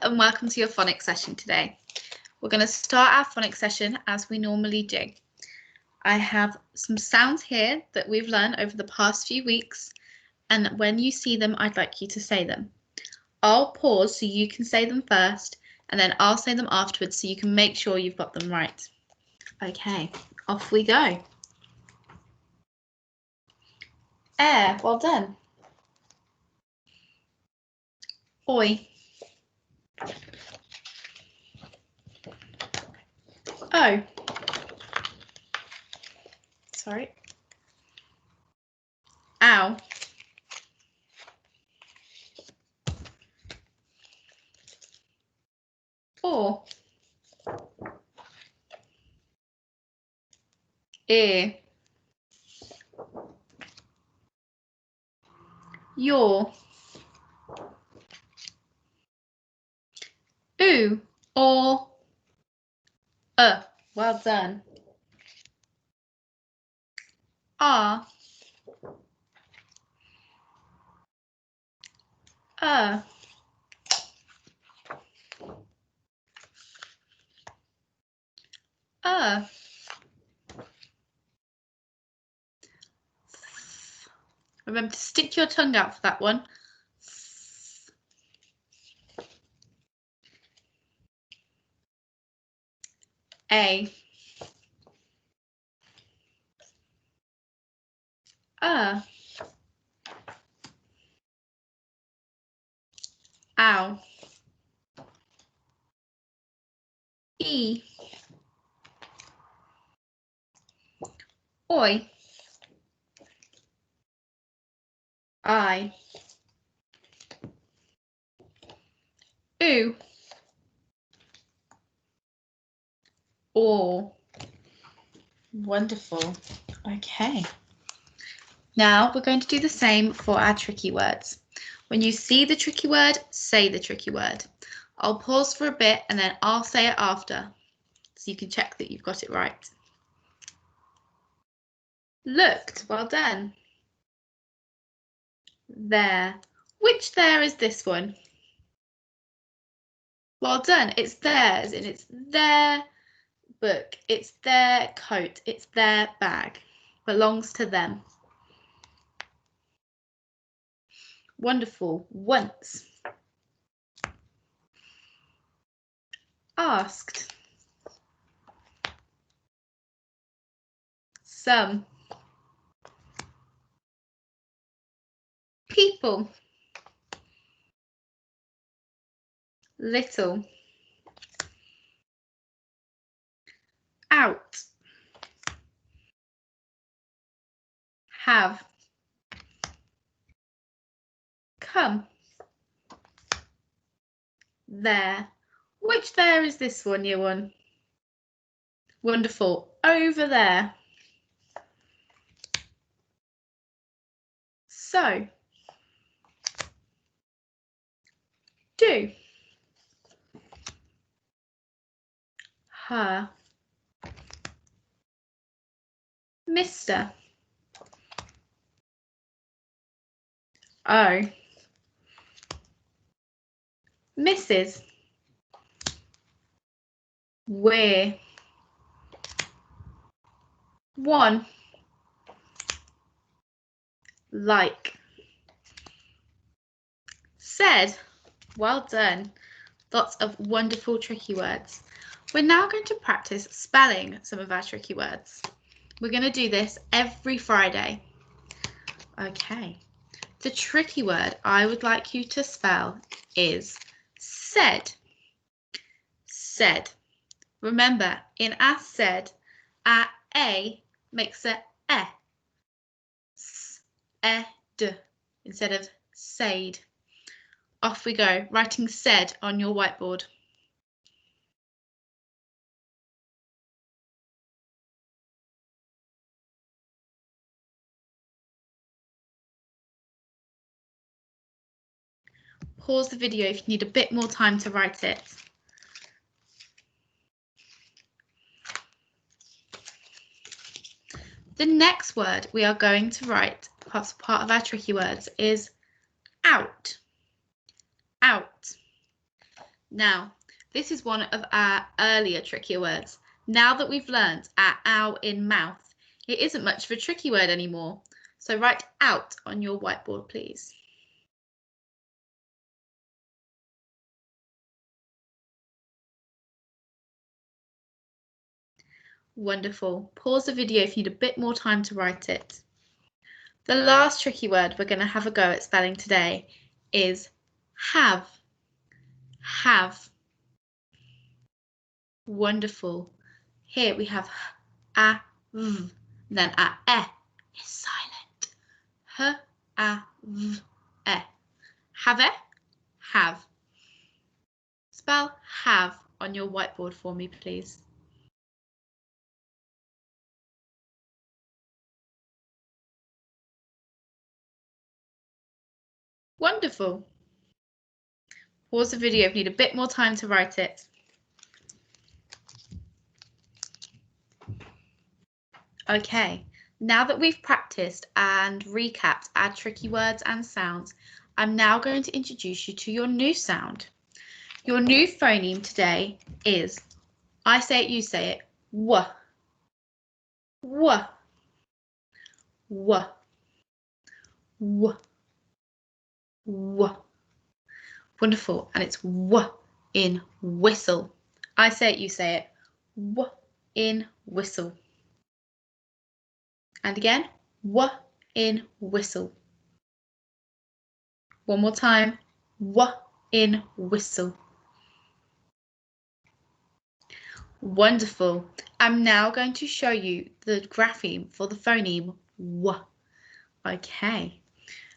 and welcome to your phonics session today. We're going to start our phonics session as we normally do. I have some sounds here that we've learned over the past few weeks, and when you see them, I'd like you to say them. I'll pause so you can say them first, and then I'll say them afterwards so you can make sure you've got them right. Okay, off we go. Air, well done. Oi. Oh. Sorry. Ow. Or. Ear. Your. Ooh. Or. Well done. Ah. Remember to stick your tongue out for that one. A. Ow. E. Oi. I. Ooh. Or. Wonderful. Okay. Now we're going to do the same for our tricky words. When you see the tricky word, say the tricky word. I'll pause for a bit and then I'll say it after, so you can check that you've got it right. Looked, well done. There. Which there is this one? Well done. It's theirs, and it's their book, it's their coat, it's their bag. Belongs to them. Wonderful. Once. Asked. Some. People. Little. Out. Have. Come. There. Which there is this one, year one? Wonderful. Over there. So. Do. Her. Mr. Oh. Mrs. We're. One. Like. Said. Well done. Lots of wonderful tricky words. We're now going to practice spelling some of our tricky words. We're going to do this every Friday. Okay. The tricky word I would like you to spell is said. Said. Remember, in our said, our A makes a E. S-E-D instead of said. Off we go, writing said on your whiteboard. Pause the video if you need a bit more time to write it. The next word we are going to write, as part of our tricky words, is out. Out. Now, this is one of our earlier trickier words. Now that we've learned our ow in mouth, it isn't much of a tricky word anymore. So write out on your whiteboard, please. Wonderful. Pause the video if you need a bit more time to write it. The last tricky word we're going to have a go at spelling today is have. Have. Wonderful. Here we have a, v, then a, e is silent. H, a, v, e. Have it? Have. Spell have on your whiteboard for me, please. Wonderful. Pause the video if you need a bit more time to write it. Okay, now that we've practiced and recapped our tricky words and sounds, I'm now going to introduce you to your new sound. Your new phoneme today is, I say it, you say it, w. W. W. W. W. Wonderful, and it's w in whistle. I say it, you say it, w in whistle. And again, w in whistle. One more time, w in whistle. Wonderful. I'm now going to show you the grapheme for the phoneme w. Okay.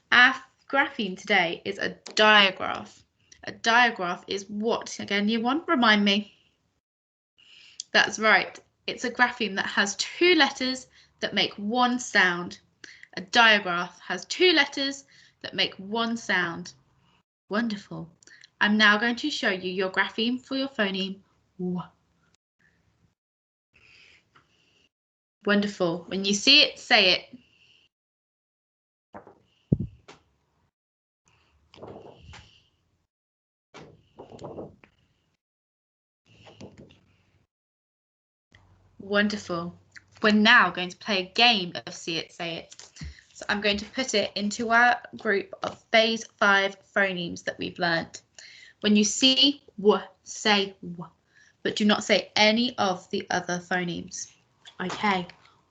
Our grapheme today is a digraph. A digraph is what? Again, year one, remind me. That's right. It's a grapheme that has two letters that make one sound. A digraph has two letters that make one sound. Wonderful. I'm now going to show you your grapheme for your phoneme w. Wonderful. When you see it, say it. Wonderful. We're now going to play a game of see it, say it. So I'm going to put it into our group of phase 5 phonemes that we've learnt. When you see w, say w, but do not say any of the other phonemes. Okay,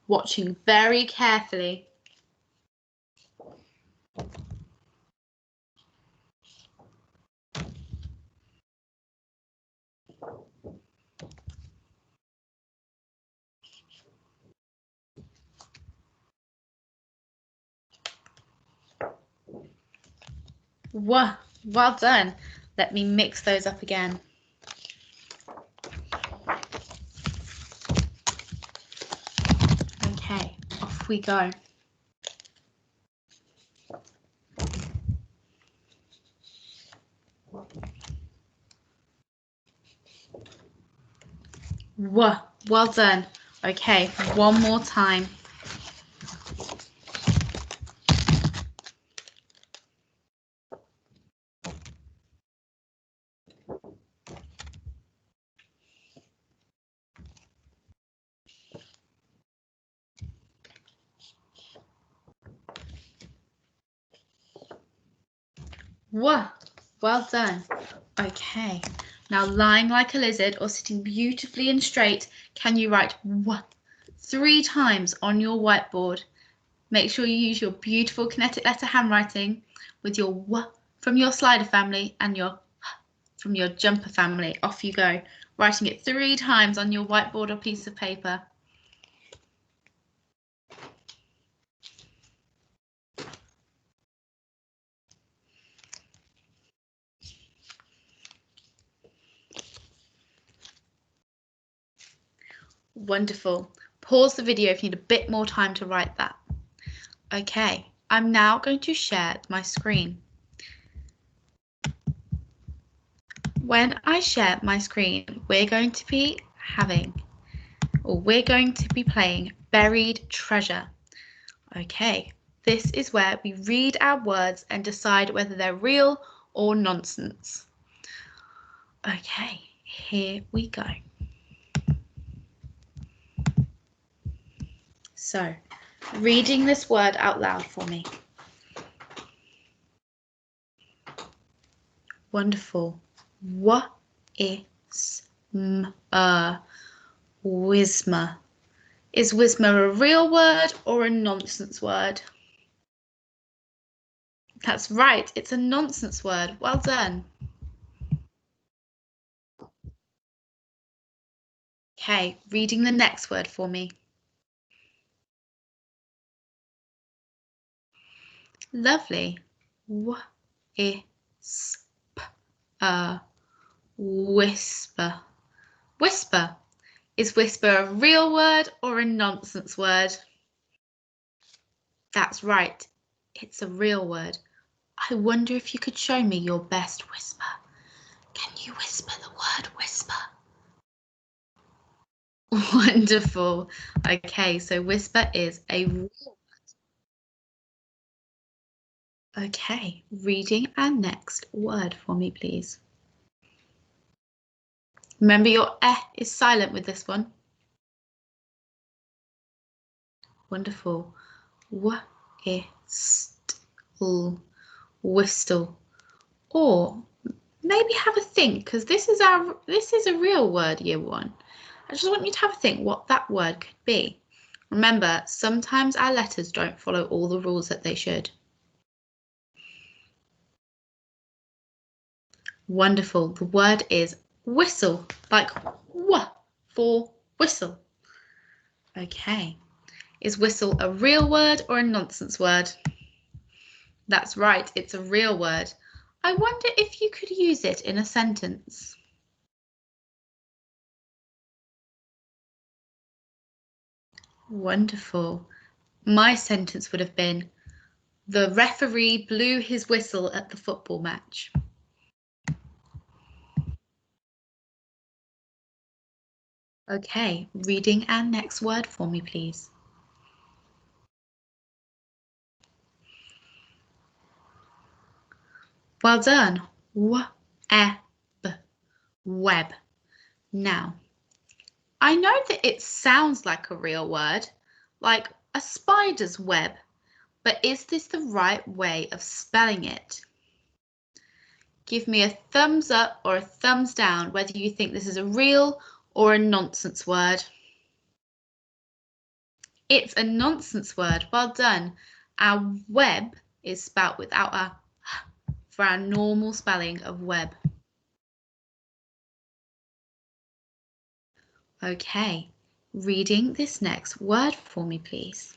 watching very carefully. Wow, well done. Let me mix those up again. Okay, off we go. Wow, well done. Okay, one more time. Wow, well done. Okay, now lying like a lizard or sitting beautifully and straight, can you write w 3 times on your whiteboard? Make sure you use your beautiful kinetic letter handwriting with your w from your slider family and your h from your jumper family. Off you go, writing it 3 times on your whiteboard or piece of paper. Wonderful. Pause the video if you need a bit more time to write that. Okay, I'm now going to share my screen. When I share my screen, we're going to be playing Buried Treasure. Okay, this is where we read our words and decide whether they're real or nonsense. Okay, here we go. So, reading this word out loud for me. Wonderful. Wisma. Is wisma a real word or a nonsense word? That's right, it's a nonsense word. Well done. Okay, reading the next word for me. Lovely. Whisper. Whisper. Is whisper a real word or a nonsense word? That's right, it's a real word. I wonder if you could show me your best whisper. Can you whisper the word whisper? Wonderful. Okay, so whisper is a real word. Okay, reading our next word for me, please. Remember your eh is silent with this one. Wonderful. Whistle. Or maybe have a think, because this is a real word, year one. I just want you to have a think what that word could be. Remember, sometimes our letters don't follow all the rules that they should. Wonderful. The word is whistle, like wh for whistle. Okay. Is whistle a real word or a nonsense word? That's right, it's a real word. I wonder if you could use it in a sentence. Wonderful. My sentence would have been, the referee blew his whistle at the football match. Okay, reading our next word for me, please. Well done. Web. Now, I know that it sounds like a real word, like a spider's web, but is this the right way of spelling it? Give me a thumbs up or a thumbs down whether you think this is a real or a nonsense word. It's a nonsense word. Well done. Our web is spelt without a for our normal spelling of web. Okay, reading this next word for me, please.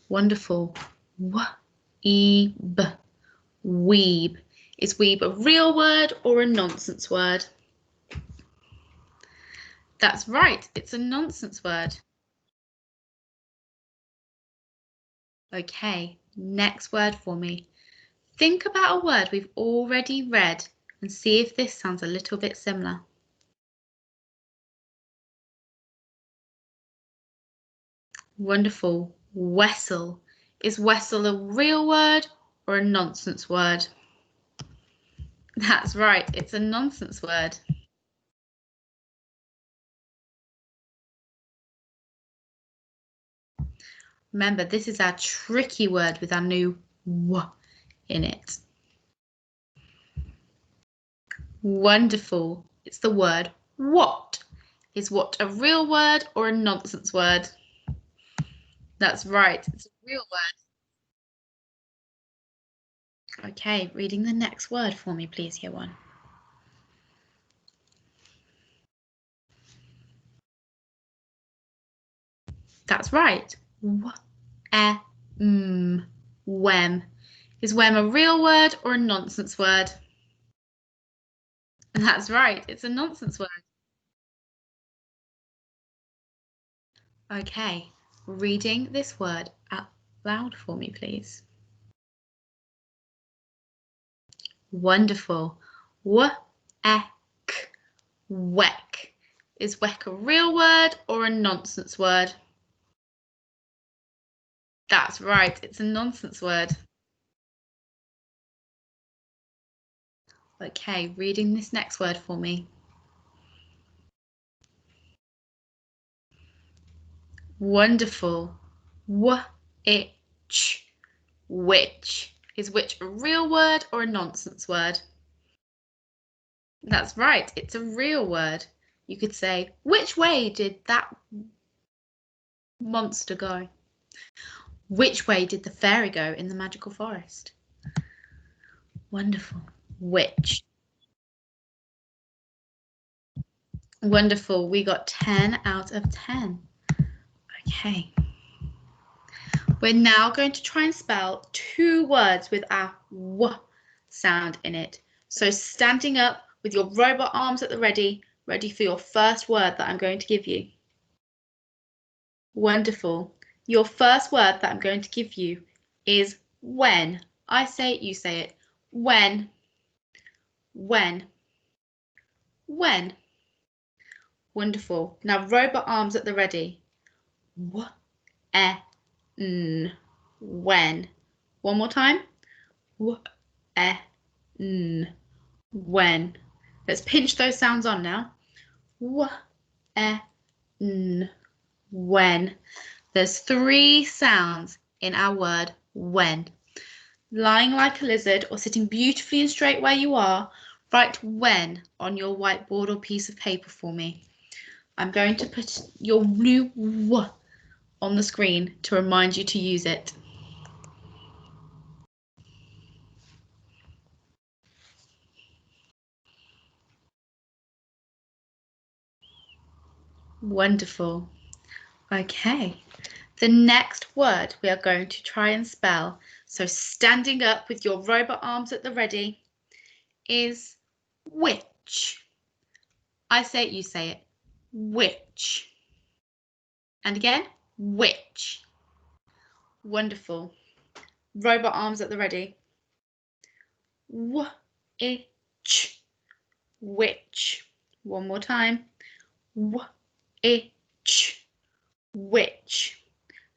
Wonderful. Weeb. Weeb. Is weeb a real word or a nonsense word? That's right, it's a nonsense word. Okay, next word for me. Think about a word we've already read and see if this sounds a little bit similar. Wonderful. Wessel. Is wessel a real word or a nonsense word? That's right, it's a nonsense word. Remember, this is our tricky word with our new w in it. Wonderful. It's the word what. Is what a real word or a nonsense word? That's right, it's a real word. Okay, reading the next word for me, please, year one. That's right. Wem. Is wem a real word or a nonsense word? That's right, it's a nonsense word. Okay, reading this word out loud for me, please. Wonderful. W-e-k. Weck. Is weck a real word or a nonsense word? That's right, it's a nonsense word. Okay, reading this next word for me. Wonderful. Which. Which. Is which a real word or a nonsense word? That's right, it's a real word. You could say, which way did that monster go? Which way did the fairy go in the magical forest? Wonderful. Which. Wonderful. We got 10 out of 10. Okay. We're now going to try and spell 2 words with our W sound in it. So standing up with your robot arms at the ready for your first word that I'm going to give you. Wonderful. Your first word that I'm going to give you is when. I say it, you say it. When. When. When. Wonderful. Now robot arms at the ready. N. When. One more time. N. When. Let's pinch those sounds on now. N. When. There's 3 sounds in our word when. Lying like a lizard or sitting beautifully and straight where you are, write when on your whiteboard or piece of paper for me. I'm going to put your new W on the screen to remind you to use it. Wonderful. Okay, the next word we are going to try and spell, so standing up with your robot arms at the ready, is which. I say it, you say it. Which. And again, which. Wonderful. Robot arms at the ready. Which. Which. One more time. Which. Which.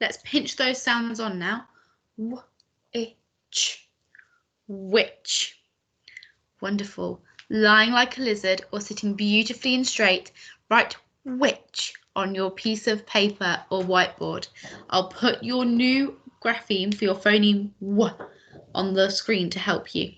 Let's pinch those sounds on now. Which. Which. Wonderful. Lying like a lizard or sitting beautifully and straight, write which on your piece of paper or whiteboard. I'll put your new grapheme for your phoneme W on the screen to help you.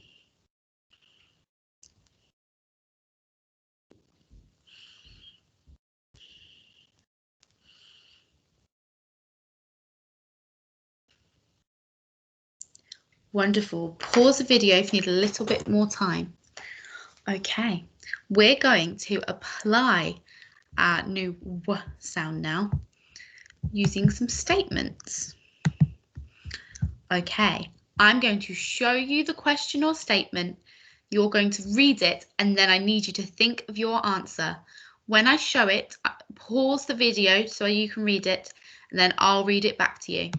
Wonderful. Pause the video if you need a little bit more time. Okay, we're going to apply our new W sound now using some statements. Okay, I'm going to show you the question or statement. You're going to read it and then I need you to think of your answer. When I show it, pause the video so you can read it and then I'll read it back to you.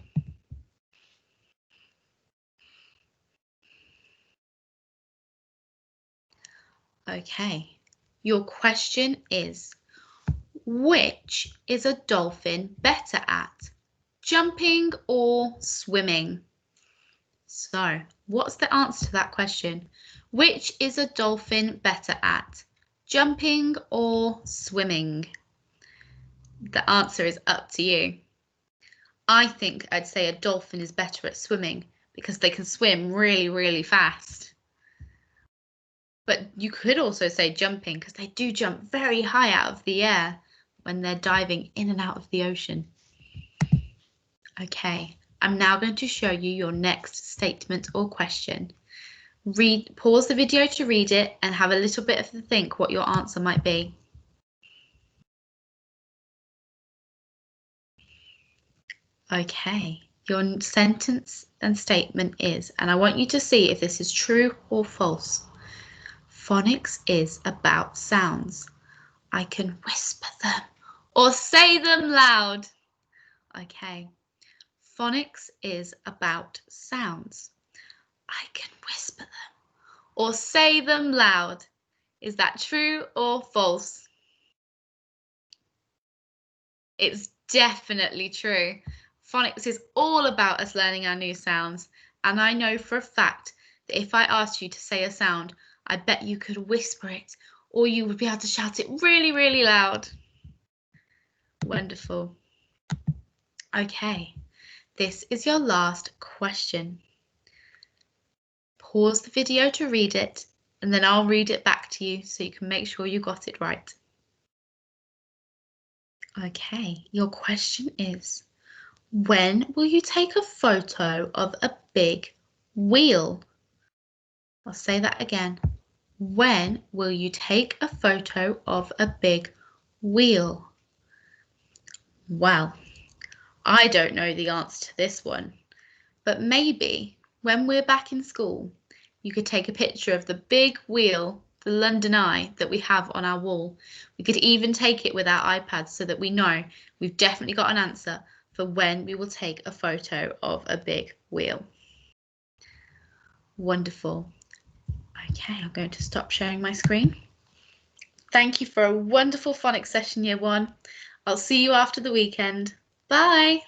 Okay, your question is, which is a dolphin better at, jumping or swimming? So, what's the answer to that question? Which is a dolphin better at, jumping or swimming? The answer is up to you. I think I'd say a dolphin is better at swimming because they can swim really, really fast. But you could also say jumping because they do jump very high out of the air when they're diving in and out of the ocean. Okay, I'm now going to show you your next statement or question. Pause the video to read it and have a little bit of a think what your answer might be. Okay, your sentence and statement is, and I want you to see if this is true or false. Phonics is about sounds. I can whisper them or say them loud. Okay, phonics is about sounds. I can whisper them or say them loud. Is that true or false? It's definitely true. Phonics is all about us learning our new sounds, and I know for a fact that if I asked you to say a sound, I bet you could whisper it, or you would be able to shout it really, really loud. Wonderful. Okay, this is your last question. Pause the video to read it, and then I'll read it back to you so you can make sure you got it right. Okay, your question is, when will you take a photo of a big wheel? I'll say that again. When will you take a photo of a big wheel? Well, I don't know the answer to this one, but maybe when we're back in school, you could take a picture of the big wheel, the London Eye that we have on our wall. We could even take it with our iPads so that we know we've definitely got an answer for when we will take a photo of a big wheel. Wonderful. Okay, I'm going to stop sharing my screen. Thank you for a wonderful phonics session, Year 1. I'll see you after the weekend. Bye.